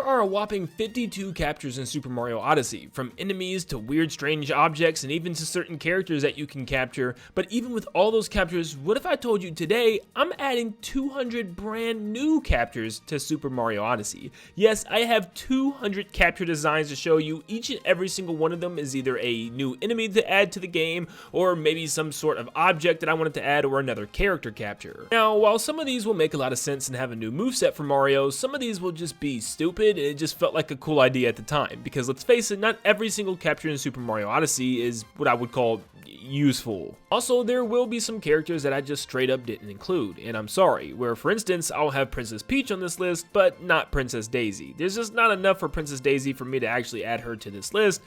are a whopping 52 captures in Super Mario Odyssey, from enemies to weird strange objects and even to certain characters that you can capture. But even with all those captures, what if I told you today I'm adding 200 brand new captures to Super Mario Odyssey? Yes, I have 200 capture designs to show you. Each and every single one of them is either a new enemy to add to the game, or maybe some sort of object that I wanted to add, or another character capture. Now, while some of these will make a lot of sense and have a new moveset for Mario, some of these will just be stupid. It just felt like a cool idea at the time, because let's face it, not every single capture in Super Mario Odyssey is what I would call useful. Also, there will be some characters that I just straight up didn't include, and I'm sorry, where for instance, I'll have Princess Peach on this list, but not Princess Daisy. There's just not enough for Princess Daisy for me to actually add her to this list.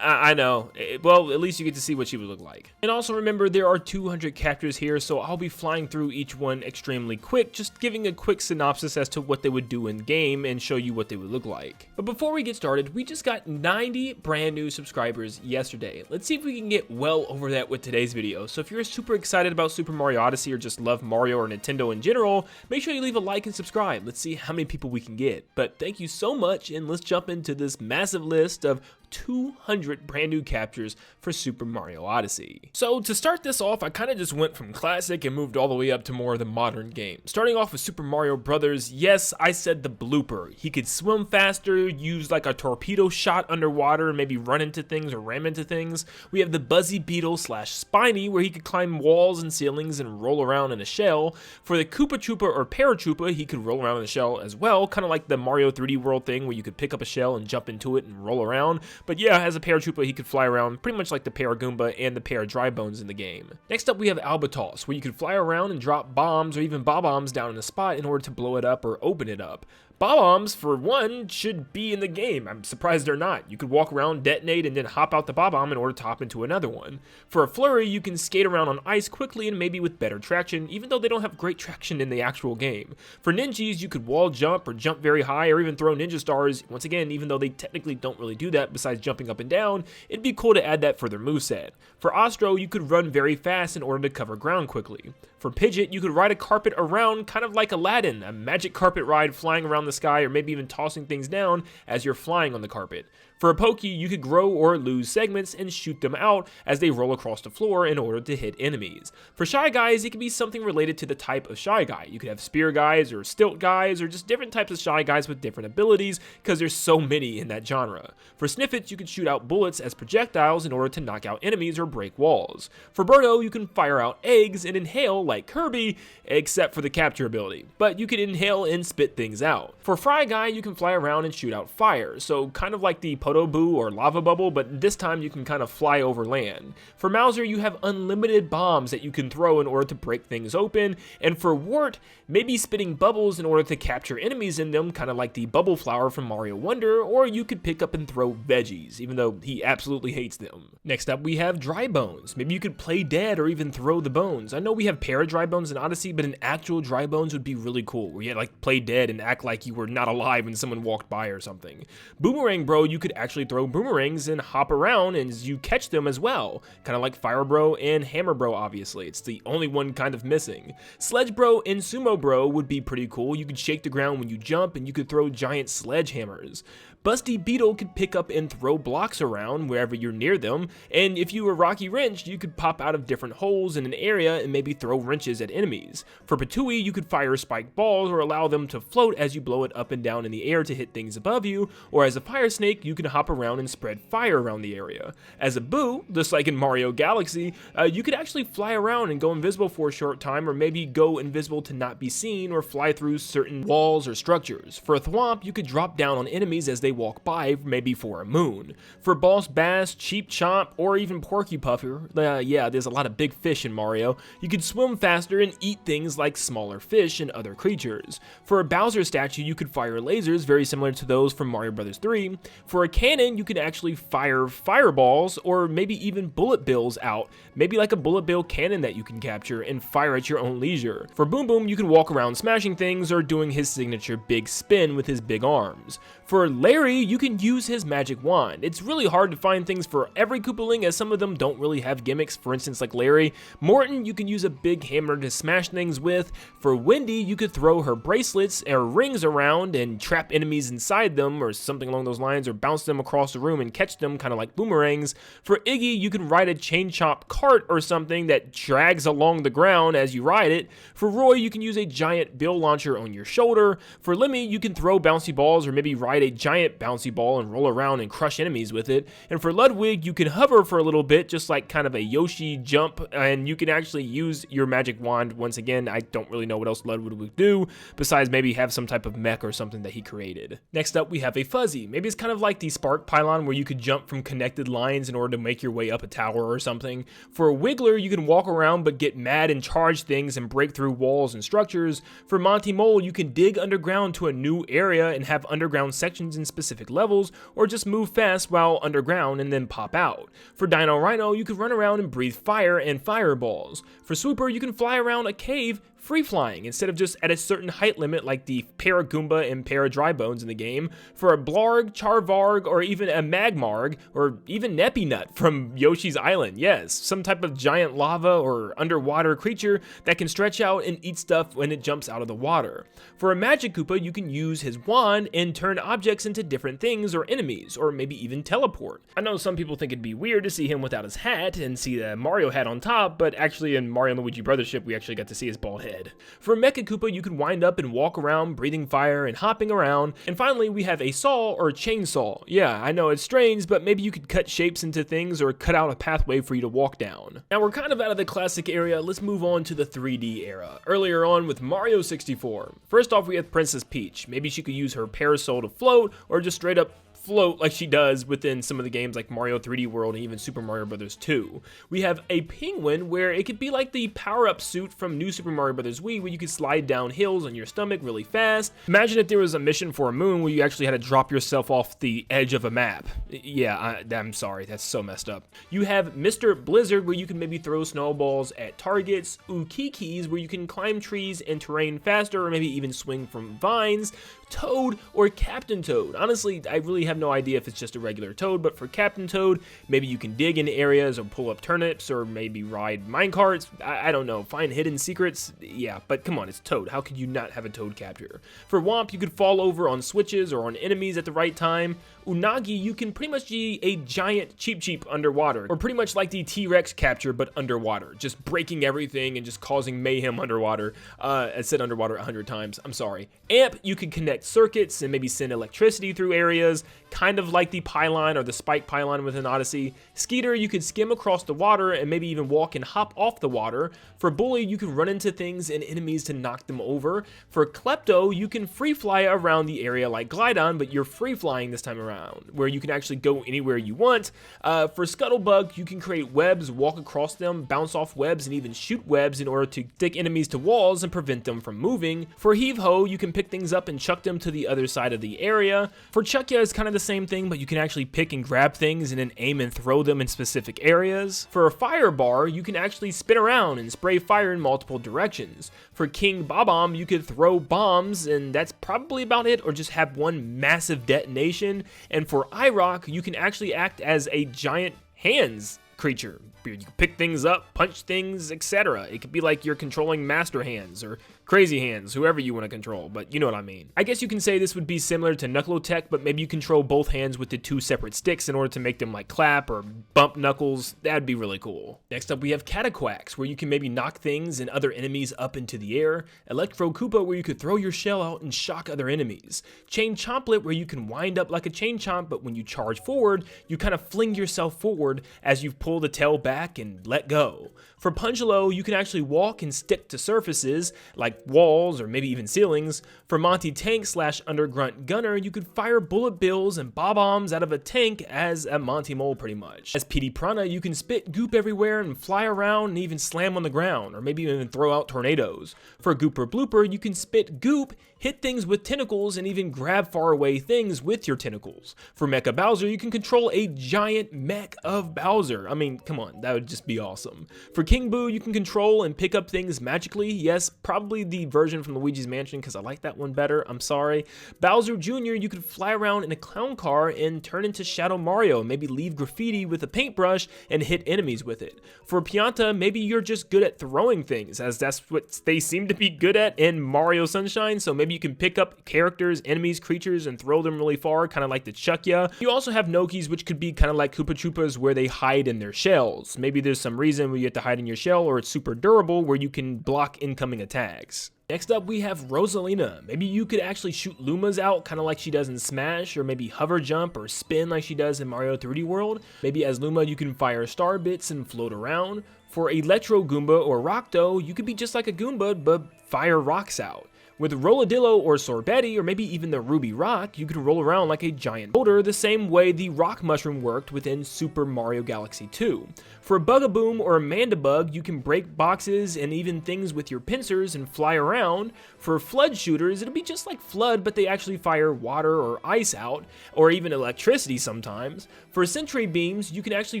I know, well, at least you get to see what she would look like. And also remember, there are 200 captures here, so I'll be flying through each one extremely quick, just giving a quick synopsis as to what they would do in game and show you what they would look like. But before we get started, we just got 90 brand new subscribers yesterday. Let's see if we can get well over that with today's video. So if you're super excited about Super Mario Odyssey or just love Mario or Nintendo in general, make sure you leave a like and subscribe. Let's see how many people we can get. But thank you so much, and let's jump into this massive list of 200 brand new captures for Super Mario Odyssey. So to start this off, I kind of just went from classic and moved all the way up to more of the modern game. Starting off with Super Mario Brothers, yes, I said the blooper. He could swim faster, use like a torpedo shot underwater, and maybe run into things or ram into things. We have the Buzzy Beetle / Spiny, where he could climb walls and ceilings and roll around in a shell. For the Koopa Troopa or Paratroopa, he could roll around in a shell as well, kind of like the Mario 3D World thing where you could pick up a shell and jump into it and roll around. But yeah, as a Paratroopa, he could fly around pretty much like the Paragoomba and the Paradrybones in the game. Next up, we have Albatross, where you could fly around and drop bombs or even bob-ombs down in a spot in order to blow it up or open it up. Bob-ombs, for one, should be in the game. I'm surprised they're not. You could walk around, detonate, and then hop out the bob-omb in order to hop into another one. For a flurry, you can skate around on ice quickly and maybe with better traction, even though they don't have great traction in the actual game. For ninjas, you could wall jump or jump very high or even throw ninja stars. Once again, even though they technically don't really do that besides jumping up and down, it'd be cool to add that for their moveset. For Ostro, you could run very fast in order to cover ground quickly. For Pidgeot, you could ride a carpet around kind of like Aladdin, a magic carpet ride flying around the sky or maybe even tossing things down as you're flying on the carpet. For a Pokey, you could grow or lose segments and shoot them out as they roll across the floor in order to hit enemies. For Shy Guys, it could be something related to the type of Shy Guy. You could have Spear Guys or Stilt Guys or just different types of Shy Guys with different abilities because there's so many in that genre. For Sniffets, you could shoot out bullets as projectiles in order to knock out enemies or break walls. For Birdo, you can fire out eggs and inhale like Kirby, except for the capture ability, but you can inhale and spit things out. For Fry Guy, you can fly around and shoot out fire, so kind of like the Podoboo or Lava Bubble, but this time you can kind of fly over land. For Mauser, you have unlimited bombs that you can throw in order to break things open, and for Wart, maybe spitting bubbles in order to capture enemies in them, kind of like the Bubble Flower from Mario Wonder, or you could pick up and throw veggies, even though he absolutely hates them. Next up, we have Dry Bones. Maybe you could play dead or even throw the bones. I know we have Paradrybones in Odyssey, but an actual Dry Bones would be really cool, where you had like play dead and act like you were not alive when someone walked by or something. Boomerang Bro, you could actually throw boomerangs and hop around and you catch them as well, kind of like Fire Bro and Hammer Bro. Obviously, it's the only one kind of missing. Sledge Bro and Sumo Bro would be pretty cool. You could shake the ground when you jump and you could throw giant sledgehammers. Busty Beetle could pick up and throw blocks around wherever you're near them, and if you were Rocky Wrench, you could pop out of different holes in an area and maybe throw wrenches at enemies. For Patooey, you could fire spiked balls or allow them to float as you blow it up and down in the air to hit things above you, or as a Fire Snake, you can hop around and spread fire around the area. As a Boo, just like in Mario Galaxy, you could actually fly around and go invisible for a short time, or maybe go invisible to not be seen or fly through certain walls or structures. For a Thwomp, you could drop down on enemies as they walk by, maybe for a moon. For Boss Bass, Cheap Chomp, or even Porky Puffer, yeah, there's a lot of big fish in Mario, you could swim faster and eat things like smaller fish and other creatures. For a Bowser statue, you could fire lasers very similar to those from Mario Bros. 3. For a cannon, you could actually fire fireballs or maybe even bullet bills out, maybe like a bullet bill cannon that you can capture and fire at your own leisure. For Boom Boom, you can walk around smashing things or doing his signature big spin with his big arms. For Lair Larry, you can use his magic wand. It's really hard to find things for every Koopaling, as some of them don't really have gimmicks, for instance like Larry. Morton, you can use a big hammer to smash things with. For Wendy, you could throw her bracelets or rings around and trap enemies inside them or something along those lines, or bounce them across the room and catch them kind of like boomerangs. For Iggy, you can ride a chain chomp cart or something that drags along the ground as you ride it. For Roy, you can use a giant bill launcher on your shoulder. For Lemmy, you can throw bouncy balls or maybe ride a giant bouncy ball and roll around and crush enemies with it. And for Ludwig, you can hover for a little bit, just like kind of a Yoshi jump, and you can actually use your magic wand. Once again, I don't really know what else Ludwig would do, besides maybe have some type of mech or something that he created. Next up, we have a Fuzzy. Maybe it's kind of like the Spark Pylon, where you could jump from connected lines in order to make your way up a tower or something. For a Wiggler, you can walk around but get mad and charge things and break through walls and structures. For Monty Mole, you can dig underground to a new area and have underground sections in specific levels, or just move fast while underground and then pop out. For Dino Rhino, you can run around and breathe fire and fireballs. For Swooper, you can fly around a cave free flying instead of just at a certain height limit like the Paragoomba and Paradrybones in the game. For a Blarg, Charvarg, or even a Magmarg, or even Neppy Nut from Yoshi's Island. Yes, some type of giant lava or underwater creature that can stretch out and eat stuff when it jumps out of the water. For a Magic Koopa, you can use his wand and turn objects into different things or enemies, or maybe even teleport. I know some people think it'd be weird to see him without his hat and see the Mario hat on top, but actually in Mario & Luigi Brothership, we actually got to see his bald head. For Mecha Koopa, you can wind up and walk around, breathing fire and hopping around. And finally, we have a saw or chainsaw. Yeah, I know it's strange, but maybe you could cut shapes into things or cut out a pathway for you to walk down. Now we're kind of out of the classic area, let's move on to the 3D era. Earlier on with Mario 64. First off, we have Princess Peach. Maybe she could use her parasol to float, or just straight up float like she does within some of the games like Mario 3D World and even Super Mario Bros. 2. We have a penguin where it could be like the power-up suit from New Super Mario Bros. Wii, where you could slide down hills on your stomach really fast. Imagine if there was a mission for a moon where you actually had to drop yourself off the edge of a map. Yeah, I'm sorry, that's so messed up. You have Mr. Blizzard, where you can maybe throw snowballs at targets. Ukikis, where you can climb trees and terrain faster, or maybe even swing from vines. Toad or Captain Toad. Honestly, I really have no idea if it's just a regular Toad, but for Captain Toad, maybe you can dig into areas or pull up turnips or maybe ride minecarts. I don't know, find hidden secrets. Yeah, but come on, it's Toad. How could you not have a Toad capture? For Womp, you could fall over on switches or on enemies at the right time. Unagi, you can pretty much be a giant Cheep Cheep underwater, or pretty much like the T-Rex capture, but underwater, just breaking everything and just causing mayhem underwater. I said underwater 100 times, I'm sorry. Amp, you can connect circuits and maybe send electricity through areas, kind of like the Pylon or the Spike Pylon within Odyssey. Skeeter, you could skim across the water and maybe even walk and hop off the water. For Bully, you can run into things and enemies to knock them over. For Klepto, you can free fly around the area like Glydon, but you're free flying this time around, where you can actually go anywhere you want. For Scuttlebug, you can create webs, walk across them, bounce off webs, and even shoot webs in order to stick enemies to walls and prevent them from moving. For Heave Ho, you can pick things up and chuck them to the other side of the area. For Chuckya, it's kind of the same thing, but you can actually pick and grab things and then aim and throw them in specific areas. For a Fire Bar, you can actually spin around and spray fire in multiple directions. For King Bob-omb, you could throw bombs, and that's probably about it, or just have one massive detonation. And for iRock, you can actually act as a giant hands creature. You can pick things up, punch things, etc. It could be like you're controlling Master Hands or Crazy Hands, whoever you want to control, but you know what I mean. I guess you can say this would be similar to Knuckle-Tech, but maybe you control both hands with the two separate sticks in order to make them like clap or bump knuckles. That'd be really cool. Next up, we have Cataquax, where you can maybe knock things and other enemies up into the air. Electro Koopa, where you could throw your shell out and shock other enemies. Chain Chomplet, where you can wind up like a chain chomp, but when you charge forward, you kind of fling yourself forward as you pull the tail back and let go. For Punchalo, you can actually walk and stick to surfaces like walls or maybe even ceilings. For Monty Tank / Undergrunt Gunner, you could fire bullet bills and bob-ombs out of a tank as a Monty Mole pretty much. As Petey Piranha, you can spit goop everywhere and fly around and even slam on the ground, or maybe even throw out tornadoes. For Gooper Blooper, you can spit goop, hit things with tentacles, and even grab far away things with your tentacles. For Mecha Bowser, you can control a giant mech of Bowser. I mean, come on, That would just be awesome. For King Boo, you can control and pick up things magically. Yes, probably the version from Luigi's Mansion because I like that one better. I'm sorry. Bowser Jr., you could fly around in a clown car and turn into Shadow Mario, maybe leave graffiti with a paintbrush and hit enemies with it. For Pianta, maybe you're just good at throwing things, as that's what they seem to be good at in Mario Sunshine, so maybe you can pick up characters, enemies, creatures, and throw them really far, kind of like the Chuck Ya. You also have Nokis, which could be kind of like Koopa Troopas, where they hide in their shells. Maybe there's some reason where you have to hide in your shell, or it's super durable, where you can block incoming attacks. Next up, we have Rosalina. Maybe you could actually shoot Lumas out, kind of like she does in Smash, or maybe hover jump or spin like she does in Mario 3D World. Maybe as Luma, you can fire star bits and float around. For Electro Goomba or Rockto, you could be just like a Goomba, but fire rocks out. With Rolladillo or Sorbetti, or maybe even the Ruby Rock, you can roll around like a giant boulder the same way the Rock Mushroom worked within Super Mario Galaxy 2. For Bugaboom or Mandibug, you can break boxes and even things with your pincers and fly around. For Flood Shooters, it'll be just like Flood, but they actually fire water or ice out, or even electricity sometimes. For Sentry Beams, you can actually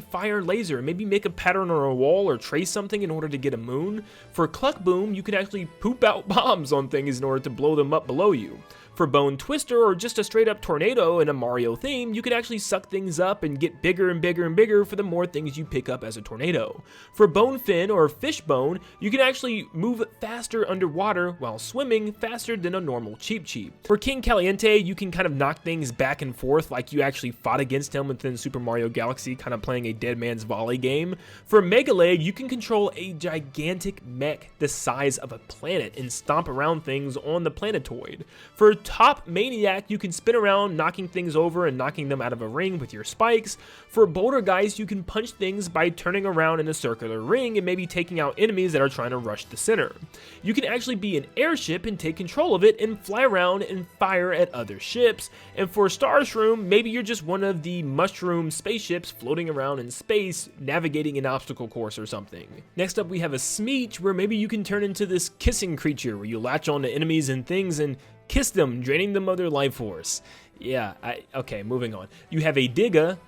fire laser, maybe make a pattern on a wall or trace something in order to get a moon. For Cluck Boom, you can actually poop out bombs on things in order to blow them up below you. For Bone Twister, or just a straight up tornado in a Mario theme, you can actually suck things up and get bigger and bigger and bigger for the more things you pick up as a tornado. For Bone Fin or Fishbone, you can actually move faster underwater while swimming faster than a normal Cheep Cheep. For King Caliente, you can kind of knock things back and forth like you actually fought against him within Super Mario Galaxy, kind of playing a Dead Man's Volley game. For Mega Leg, you can control a gigantic mech the size of a planet and stomp around things on the planetoid. For Top Maniac, you can spin around knocking things over and knocking them out of a ring with your spikes. For Boulder Geist, you can punch things by turning around in a circular ring and maybe taking out enemies that are trying to rush the center. You can actually be an airship and take control of it and fly around and fire at other ships. And for Starshroom, maybe you're just one of the mushroom spaceships floating around in space, navigating an obstacle course or something. Next up, we have a Smeech, where maybe you can turn into this kissing creature where you latch on to enemies and things and kiss them, draining them of their life force. Yeah, okay, moving on. You have a Digga,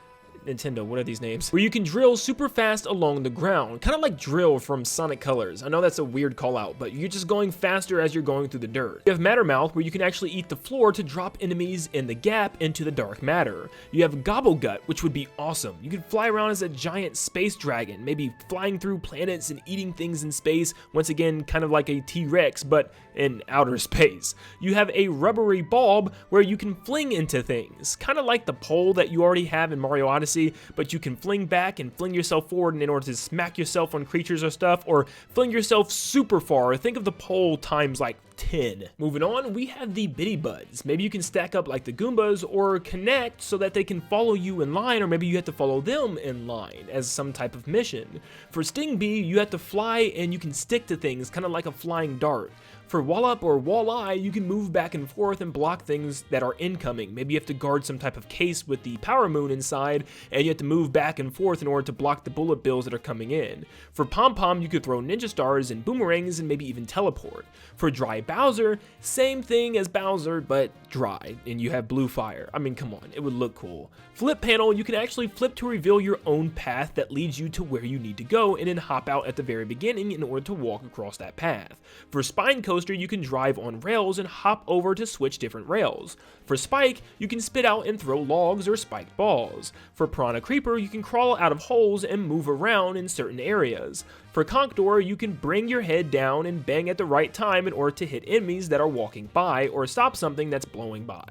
Nintendo, what are these names? Where you can drill super fast along the ground, kind of like Drill from Sonic Colors. I know that's a weird call out, but you're just going faster as you're going through the dirt. You have Mattermouth, where you can actually eat the floor to drop enemies in the gap into the dark matter. You have Gobblegut, which would be awesome. You could fly around as a giant space dragon, maybe flying through planets and eating things in space, once again, kind of like a T-Rex, but in outer space. You have a Rubbery Bulb, where you can fling into things, kind of like the pole that you already have in Mario Odyssey, but you can fling back and fling yourself forward in order to smack yourself on creatures or stuff, or fling yourself super far. Think of the pole times like 10. Moving on, we have the Bitty Buds. Maybe you can stack up like the Goombas or connect so that they can follow you in line, or maybe you have to follow them in line as some type of mission. For Sting Bee, you have to fly and you can stick to things, kind of like a flying dart. For Wallop or Walleye, you can move back and forth and block things that are incoming. Maybe you have to guard some type of case with the Power Moon inside, and you have to move back and forth in order to block the bullet bills that are coming in. For Pom Pom, you could throw ninja stars and boomerangs and maybe even teleport. For Dry Bowser, same thing as Bowser, but dry, and you have blue fire. I mean, come on, it would look cool. Flip Panel, you can actually flip to reveal your own path that leads you to where you need to go, and then hop out at the very beginning in order to walk across that path. For Spine Coaster, you can drive on rails and hop over to switch different rails. For Spike, you can spit out and throw logs or spiked balls. For Piranha Creeper, you can crawl out of holes and move around in certain areas. For Conkedor, you can bring your head down and bang at the right time in order to hit enemies that are walking by or stop something that's blowing by.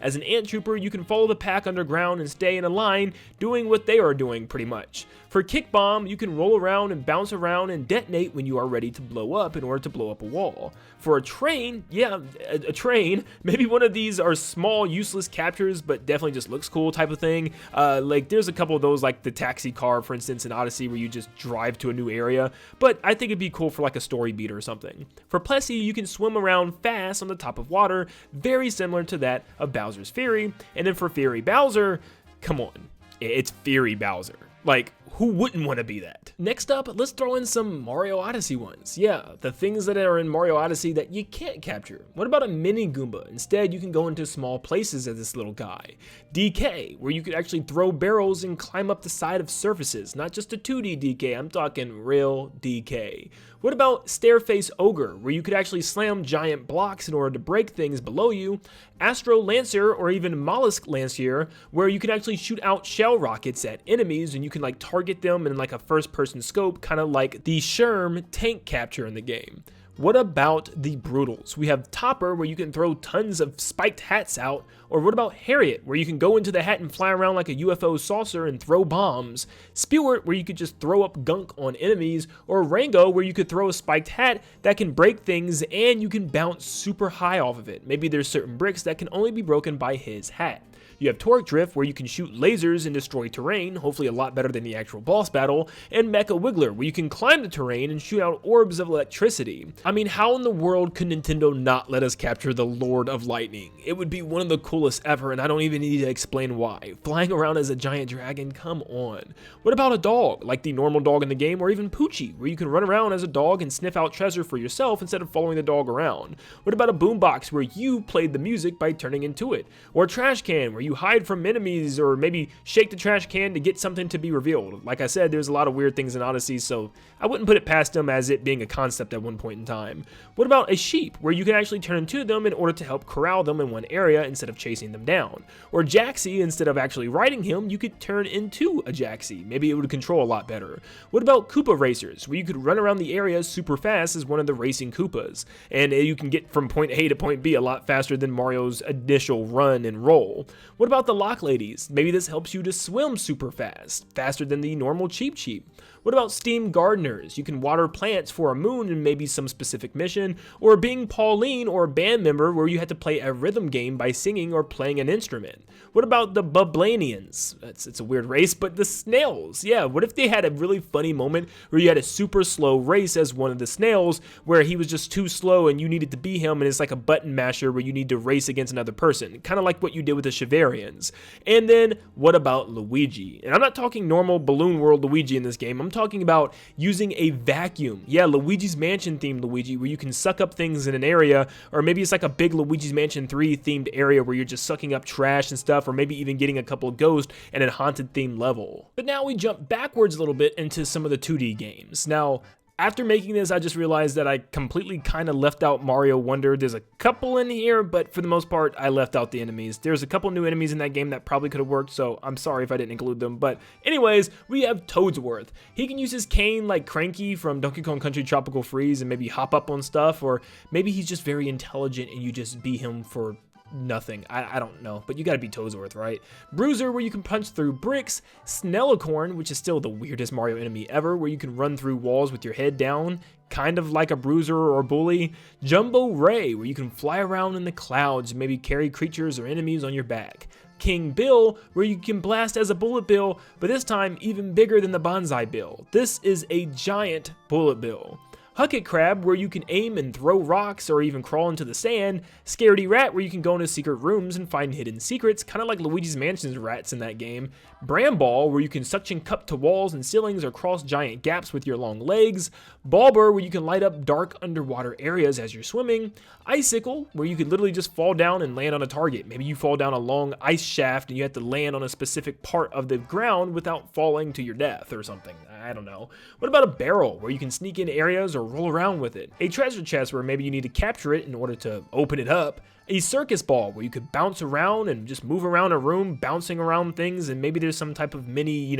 As an Ant Trooper, you can follow the pack underground and stay in a line, doing what they are doing pretty much. For Kick Bomb, you can roll around and bounce around and detonate when you are ready to blow up in order to blow up a wall. For a train, yeah, a train, maybe one of these are small useless captures but definitely just looks cool type of thing. Like there's a couple of those, like the taxi car for instance in Odyssey, where you just drive to a new area, but I think it'd be cool for like a story beat or something. For Plessy, you can swim around fast on the top of water, very similar to that of Bowser's Fury. And then for Fury Bowser, come on, it's Fury Bowser. Like, who wouldn't want to be that? Next up, let's throw in some Mario Odyssey ones. Yeah, the things that are in Mario Odyssey that you can't capture. What about a mini Goomba? Instead, you can go into small places as this little guy. DK, where you could actually throw barrels and climb up the side of surfaces, not just a 2D DK, I'm talking real DK. What about Stairface Ogre, where you could actually slam giant blocks in order to break things below you? Astro Lancer, or even Mollusk Lancier, where you can actually shoot out shell rockets at enemies and you can like target them in like a first-person scope, kind of like the Sherm tank capture in the game. What about the Brutals? We have Topper, where you can throw tons of spiked hats out, or what about Harriet, where you can go into the hat and fly around like a UFO saucer and throw bombs, Spewart, where you could just throw up gunk on enemies, or Rango, where you could throw a spiked hat that can break things and you can bounce super high off of it. Maybe there's certain bricks that can only be broken by his hat. You have Torque Drift, where you can shoot lasers and destroy terrain, hopefully a lot better than the actual boss battle, and Mecha Wiggler, where you can climb the terrain and shoot out orbs of electricity. I mean, how in the world could Nintendo not let us capture the Lord of Lightning? It would be one of the coolest ever, and I don't even need to explain why. Flying around as a giant dragon, come on. What about a dog, like the normal dog in the game, or even Poochie, where you can run around as a dog and sniff out treasure for yourself instead of following the dog around? What about a boombox, where you played the music by turning into it? Or a trash can, where you hide from enemies, or maybe shake the trash can to get something to be revealed. Like I said, there's a lot of weird things in Odyssey, so I wouldn't put it past them as it being a concept at one point in time. What about a sheep, where you can actually turn into them in order to help corral them in one area instead of chasing them down? Or Jaxie, instead of actually riding him, you could turn into a Jaxie. Maybe it would control a lot better. What about Koopa Racers, where you could run around the area super fast as one of the racing Koopas, and you can get from point A to point B a lot faster than Mario's initial run and roll? What about the Lock Ladies? Maybe this helps you to swim super fast, faster than the normal Cheep Cheep. What about Steam Gardeners? You can water plants for a moon and maybe some specific mission, or being Pauline or a band member where you had to play a rhythm game by singing or playing an instrument. What about the Bublanians? It's a weird race, but the snails. Yeah, what if they had a really funny moment where you had a super slow race as one of the snails where he was just too slow and you needed to be him, and it's like a button masher where you need to race against another person, kind of like what you did with the Chivarians. And then what about Luigi? And I'm not talking normal Balloon World Luigi in this game, I'm talking about using a vacuum. Yeah, Luigi's Mansion themed Luigi, where you can suck up things in an area, or maybe it's like a big Luigi's Mansion 3 themed area where you're just sucking up trash and stuff, or maybe even getting a couple of ghosts and a haunted themed level. But now we jump backwards a little bit into some of the 2D games. Now, after making this, I just realized that I completely kind of left out Mario Wonder. There's a couple in here, but for the most part, I left out the enemies. There's a couple new enemies in that game that probably could have worked, so I'm sorry if I didn't include them. But anyways, we have Toadsworth. He can use his cane like Cranky from Donkey Kong Country Tropical Freeze and maybe hop up on stuff, or maybe he's just very intelligent and you just be him for nothing. I don't know, but you gotta be Toadsworth, right? Bruiser, where you can punch through bricks. Snellicorn, which is still the weirdest Mario enemy ever, where you can run through walls with your head down, kind of like a Bruiser or Bully. Jumbo Ray, where you can fly around in the clouds and maybe carry creatures or enemies on your back. King Bill, where you can blast as a Bullet Bill, but this time even bigger than the Bonsai Bill. This is a giant Bullet Bill. Hucket Crab, where you can aim and throw rocks or even crawl into the sand. Scaredy Rat, where you can go into secret rooms and find hidden secrets, kind of like Luigi's Mansion's rats in that game. Bramball, where you can suction cup to walls and ceilings or cross giant gaps with your long legs. Bulber, where you can light up dark underwater areas as you're swimming. Icicle, where you could literally just fall down and land on a target. Maybe you fall down a long ice shaft and you have to land on a specific part of the ground without falling to your death or something. I don't know. What about a barrel, where you can sneak in areas or roll around with it? A treasure chest, where maybe you need to capture it in order to open it up. A circus ball, where you could bounce around and just move around a room, bouncing around things, and maybe there's some type of mini,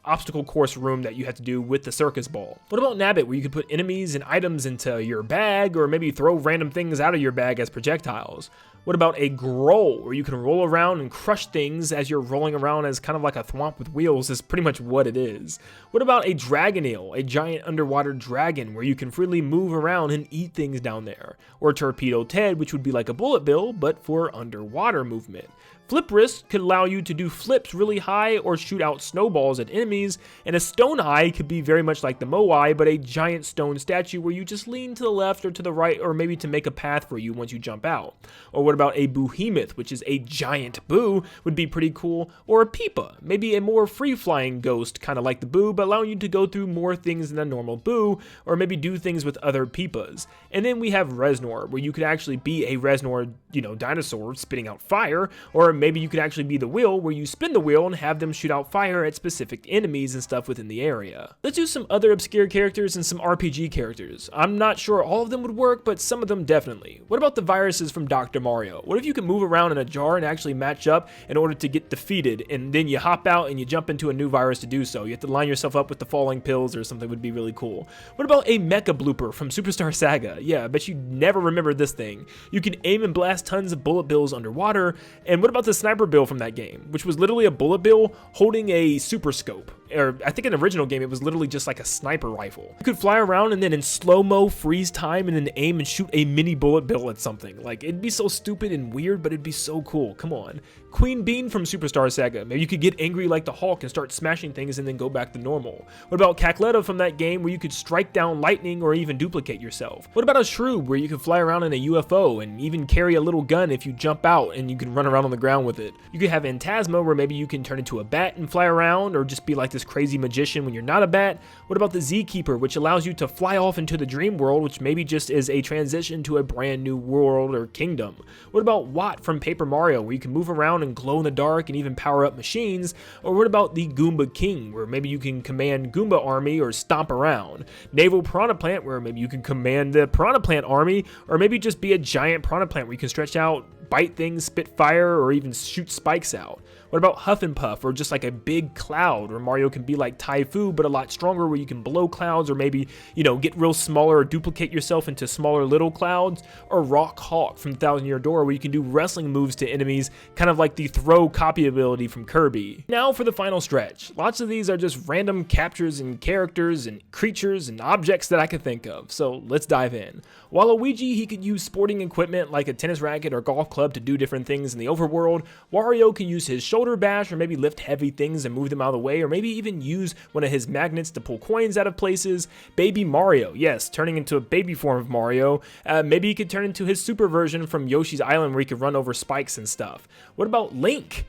obstacle course room that you have to do with the circus ball. What about Nabbit, where you could put enemies and items into your bag, or maybe throw random things out of your bag as projectiles? What about a Growl, where you can roll around and crush things as you're rolling around as kind of like a thwomp with wheels is pretty much what it is. What about a Dragoneel, a giant underwater dragon where you can freely move around and eat things down there? Or Torpedo Ted, which would be like a Bullet Bill, but for underwater movement. Flip wrist could allow you to do flips really high or shoot out snowballs at enemies, and a stone eye could be very much like the Moai, but a giant stone statue where you just lean to the left or to the right, or maybe to make a path for you once you jump out. Or what about a behemoth, which is a giant boo, would be pretty cool, or a Peepa, maybe a more free-flying ghost, kind of like the boo, but allowing you to go through more things than a normal boo, or maybe do things with other Peepas. And then we have Reznor, where you could actually be a Reznor, dinosaur spitting out fire, or maybe you could actually be the wheel, where you spin the wheel and have them shoot out fire at specific enemies and stuff within the area. Let's do some other obscure characters and some RPG characters. I'm not sure all of them would work, but some of them definitely. What about the viruses from Dr. Mario? What if you could move around in a jar and actually match up in order to get defeated, and then you hop out and you jump into a new virus to do so? You have to line yourself up with the falling pills or something, would be really cool. What about a mecha blooper from Superstar Saga? Yeah, I bet you never remember this thing. You can aim and blast tons of bullet bills underwater. And what about the sniper bill from that game, which was literally a bullet bill holding a super scope? Or I think in the original game it was literally just like a sniper rifle. You could fly around and then in slow-mo freeze time and then aim and shoot a mini bullet bill at something. Like, it'd be so stupid and weird, but it'd be so cool. Come on. Queen Bean from Superstar Saga. Maybe you could get angry like the Hulk and start smashing things and then go back to normal. What about Cacletta from that game, where you could strike down lightning or even duplicate yourself? What about a Shroob, where you could fly around in a UFO and even carry a little gun if you jump out and you can run around on the ground with it? You could have Phantasma, where maybe you can turn into a bat and fly around, or just be like this crazy magician when you're not a bat. What about the Z-Keeper, which allows you to fly off into the dream world, which maybe just is a transition to a brand new world or kingdom? What about Watt from Paper Mario, where you can move around and glow in the dark and even power up machines? Or what about the Goomba King, where maybe you can command Goomba Army or stomp around? Naval Piranha Plant, where maybe you can command the Piranha Plant Army, or maybe just be a giant Piranha Plant where you can stretch out, bite things, spit fire, or even shoot spikes out. What about Huff and Puff, or just like a big cloud, where Mario can be like Typhoon but a lot stronger, where you can blow clouds, or maybe, get real smaller or duplicate yourself into smaller little clouds? Or Rock Hawk from the Thousand Year Door, where you can do wrestling moves to enemies, kind of like the throw copy ability from Kirby. Now for the final stretch. Lots of these are just random captures and characters and creatures and objects that I could think of, so let's dive in. Waluigi, he could use sporting equipment like a tennis racket or golf club to do different things in the overworld. Wario can use his shoulder bash, or maybe lift heavy things and move them out of the way, or maybe even use one of his magnets to pull coins out of places. Baby Mario, yes, turning into a baby form of Mario. Maybe he could turn into his super version from Yoshi's Island, where he could run over spikes and stuff. What about Link?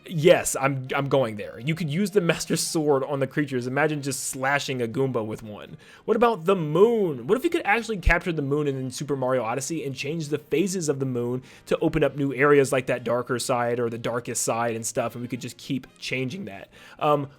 Yes, I'm going there. You could use the Master Sword on the creatures. Imagine just slashing a Goomba with one. What about the moon? What if you could actually capture the moon in Super Mario Odyssey and change the phases of the moon to open up new areas like that darker side or the darkest side and stuff, and we could just keep changing that?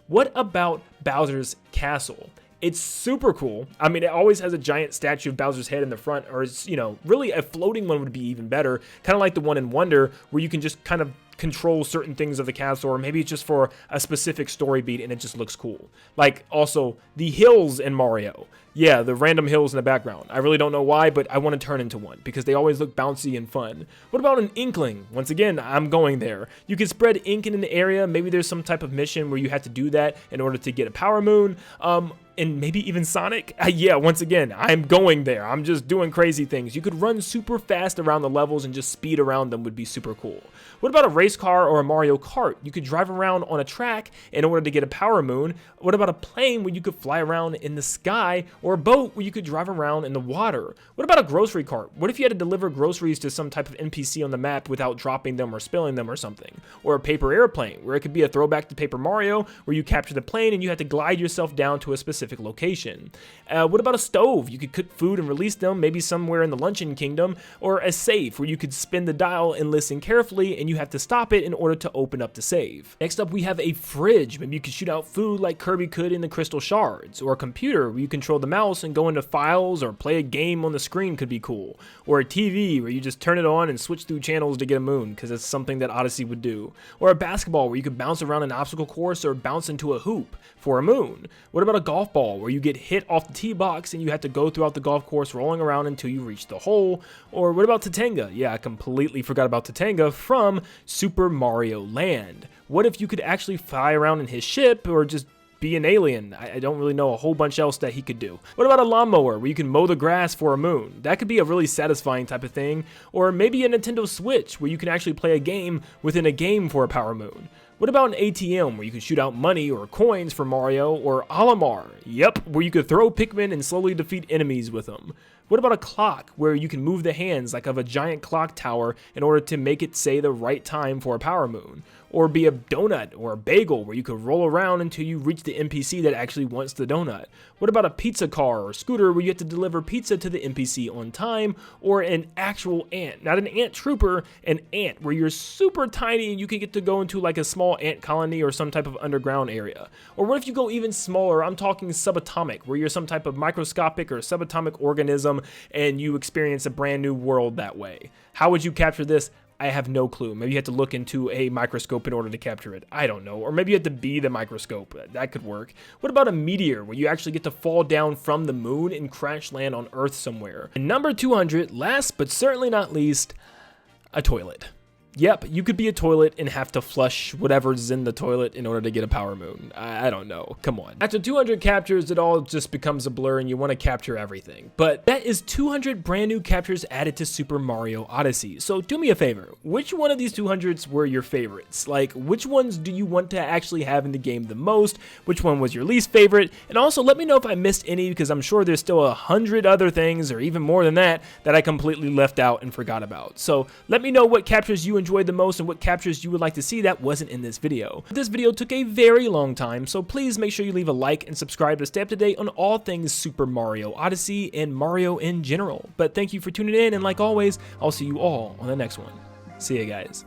What about Bowser's Castle? It's super cool. I mean, it always has a giant statue of Bowser's head in the front, or it's, really a floating one would be even better. Kind of like the one in Wonder, where you can just kind of control certain things of the castle, or maybe it's just for a specific story beat and it just looks cool. Like also the hills in Mario. Yeah, the random hills in the background. I really don't know why, but I want to turn into one because they always look bouncy and fun. What about an Inkling? Once again, I'm going there. You can spread ink in an area. Maybe there's some type of mission where you have to do that in order to get a power moon. And maybe even Sonic? Yeah, once again, I'm going there. I'm just doing crazy things. You could run super fast around the levels and just speed around them would be super cool. What about a race car or a Mario Kart? You could drive around on a track in order to get a power moon. What about a plane where you could fly around in the sky, or a boat where you could drive around in the water? What about a grocery cart? What if you had to deliver groceries to some type of NPC on the map without dropping them or spilling them or something? Or a paper airplane, where it could be a throwback to Paper Mario, where you capture the plane and you have to glide yourself down to a specific location. What about a stove? You could cook food and release them, maybe somewhere in the Luncheon Kingdom. Or a safe, where you could spin the dial and listen carefully, and you have to stop it in order to open up the save. Next up, we have a fridge. Maybe you could shoot out food like Kirby could in the Crystal Shards. Or a computer, where you control the mouse and go into files or play a game on the screen could be cool. Or a TV, where you just turn it on and switch through channels to get a moon, because it's something that Odyssey would do. Or a basketball, where you could bounce around an obstacle course or bounce into a hoop for a moon. What about a golf ball, where you get hit off the tee box and you have to go throughout the golf course rolling around until you reach the hole? Or what about Tatanga? Yeah, I completely forgot about Tatanga from Super Mario Land. What if you could actually fly around in his ship, or just be an alien. I don't really know a whole bunch else that he could do. What about a lawnmower where you can mow the grass for a moon? That could be a really satisfying type of thing. Or maybe a Nintendo Switch where you can actually play a game within a game for a power moon. What about an ATM where you can shoot out money or coins for Mario, or Olimar? Yep, where you could throw Pikmin and slowly defeat enemies with them. What about a clock where you can move the hands like of a giant clock tower in order to make it say the right time for a power moon? Or be a donut or a bagel where you could roll around until you reach the NPC that actually wants the donut? What about a pizza car or scooter where you have to deliver pizza to the NPC on time? Or an actual ant, not an ant trooper, an ant where you're super tiny and you can get to go into like a small ant colony or some type of underground area? Or what if you go even smaller? I'm talking subatomic, where you're some type of microscopic or subatomic organism and you experience a brand new world that way. How would you capture this? I have no clue. Maybe you have to look into a microscope in order to capture it. I don't know. Or maybe you have to be the microscope. That could work. What about a meteor where you actually get to fall down from the moon and crash land on Earth somewhere? And number 200, last but certainly not least, a toilet. Yep, you could be a toilet and have to flush whatever's in the toilet in order to get a power moon. I don't know. Come on. After 200 captures, it all just becomes a blur and you want to capture everything. But that is 200 brand new captures added to Super Mario Odyssey. So do me a favor. Which one of these 200s were your favorites? Like, which ones do you want to actually have in the game the most? Which one was your least favorite? And also, let me know if I missed any, because I'm sure there's still 100 other things, or even more than that I completely left out and forgot about. So let me know what captures you enjoyed the most and what captures you would like to see that wasn't in this video. This video took a very long time, so please make sure you leave a like and subscribe to stay up to date on all things Super Mario Odyssey and Mario in general. But thank you for tuning in, and like always, I'll see you all on the next one. See ya, guys.